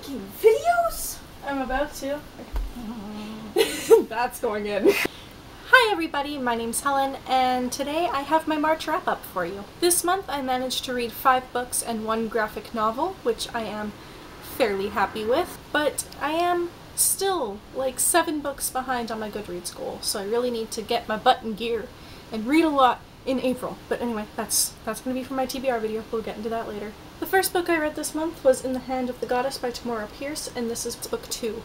making videos? I'm about to. That's going in. Hi everybody, my name's Helen, and today I have my March wrap-up for you. This month I managed to read 5 books and 1 graphic novel, which I am fairly happy with, but I am still like 7 books behind on my Goodreads goal, so I really need to get my butt in gear and read a lot in April. But anyway, that's gonna be for my TBR video. We'll get into that later. The first book I read this month was In the Hand of the Goddess by Tamora Pierce, and this is book 2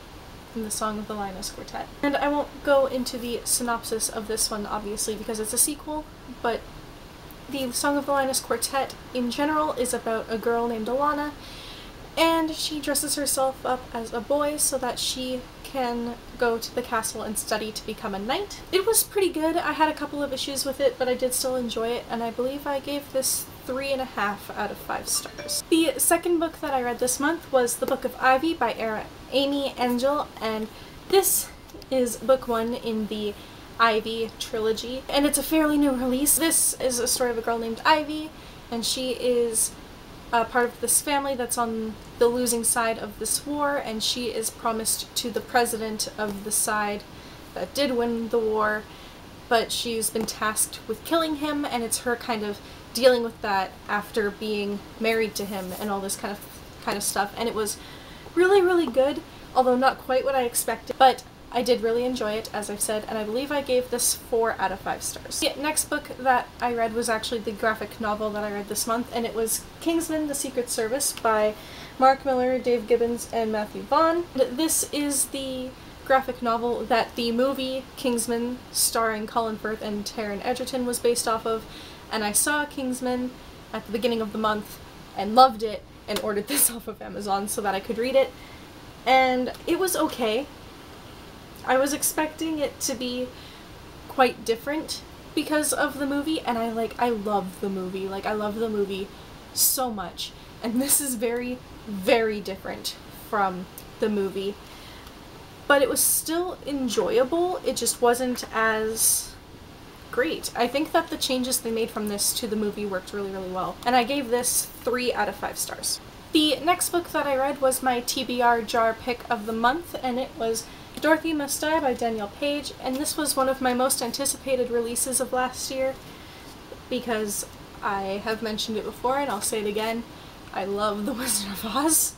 from the Song of the Lioness Quartet. And I won't go into the synopsis of this one, obviously, because it's a sequel, but the Song of the Lioness Quartet in general is about a girl named Alana, and she dresses herself up as a boy so that she can go to the castle and study to become a knight. It was pretty good. I had a couple of issues with it, but I did still enjoy it, and I believe I gave this 3.5 out of 5 stars. The second book that I read this month was The Book of Ivy by Amy Angel, and this is book 1 in the Ivy trilogy, and it's a fairly new release. This is a story of a girl named Ivy, and she is part of this family that's on the losing side of this war, and she is promised to the president of the side that did win the war, but she's been tasked with killing him, and it's her kind of dealing with that after being married to him and all this kind of stuff. And it was really, really good, although not quite what I expected, but I did really enjoy it, as I've said, and I believe I gave this 4 out of 5 stars. The next book that I read was actually the graphic novel that I read this month, and it was Kingsman: The Secret Service by Mark Miller, Dave Gibbons, and Matthew Vaughn. This is the graphic novel that the movie Kingsman, starring Colin Firth and Taron Egerton, was based off of, and I saw Kingsman at the beginning of the month and loved it and ordered this off of Amazon so that I could read it, and it was okay. I was expecting it to be quite different because of the movie, and I love the movie. Like, I love the movie so much, and this is very, very different from the movie, but it was still enjoyable. It just wasn't as great. I think that the changes they made from this to the movie worked really, really well, and I gave this 3 out of 5 stars. The next book that I read was my TBR jar pick of the month, and it was Dorkiness Die by Danielle Page, and this was one of my most anticipated releases of last year because I have mentioned it before and I'll say it again, I love The Wizard of Oz,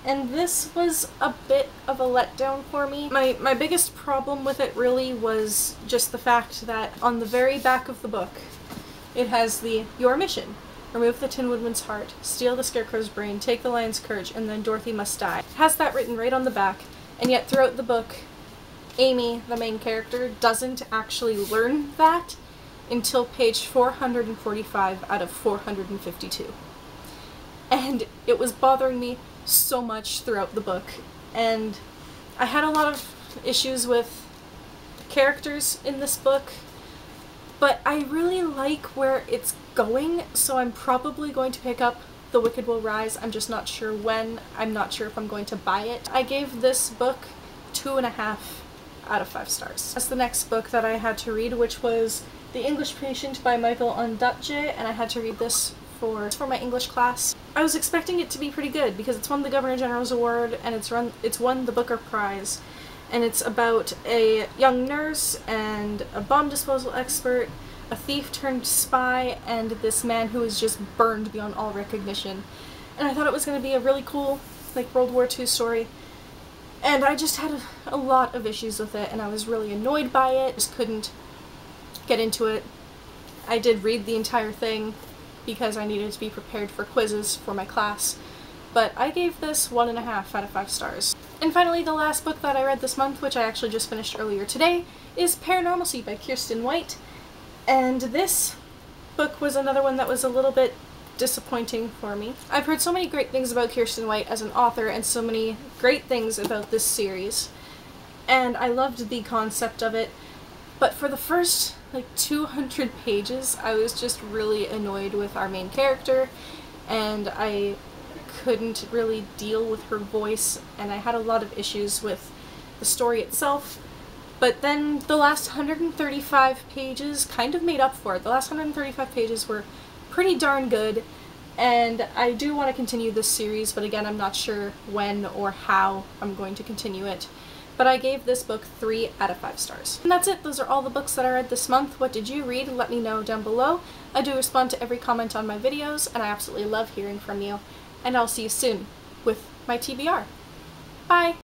and this was a bit of a letdown for me. My biggest problem with it really was just the fact that on the very back of the book it has your mission: remove the Tin Woodman's heart, steal the Scarecrow's brain, take the Lion's courage, and then Dorothy must die. It has that written right on the back. And yet throughout the book, Amy, the main character, doesn't actually learn that until page 445 out of 452. And it was bothering me so much throughout the book. And I had a lot of issues with characters in this book, but I really like where it's going, so I'm probably going to pick up The Wicked Will Rise. I'm just not sure when. I'm not sure if I'm going to buy it. I gave this book 2.5 out of 5 stars. That's the next book that I had to read, which was The English Patient by Michael Ondaatje, and I had to read this for my English class. I was expecting it to be pretty good because it's won the Governor General's Award and it's won the Booker Prize, and it's about a young nurse and a bomb disposal expert, a thief turned spy, and this man who is just burned beyond all recognition. And I thought it was going to be a really cool, like, World War II story. And I just had a lot of issues with it, and I was really annoyed by it. Just couldn't get into it. I did read the entire thing because I needed to be prepared for quizzes for my class, but I gave this 1.5 out of 5 stars. And finally, the last book that I read this month, which I actually just finished earlier today, is Paranormal See by Kirsten White. And this book was another one that was a little bit disappointing for me. I've heard so many great things about Kirsten White as an author and so many great things about this series, and I loved the concept of it, but for the first 200 pages I was just really annoyed with our main character, and I couldn't really deal with her voice, and I had a lot of issues with the story itself. But then the last 135 pages kind of made up for it. The last 135 pages were pretty darn good, and I do want to continue this series, but again, I'm not sure when or how I'm going to continue it. But I gave this book 3 out of 5 stars. And that's it. Those are all the books that I read this month. What did you read? Let me know down below. I do respond to every comment on my videos, and I absolutely love hearing from you. And I'll see you soon with my TBR. Bye!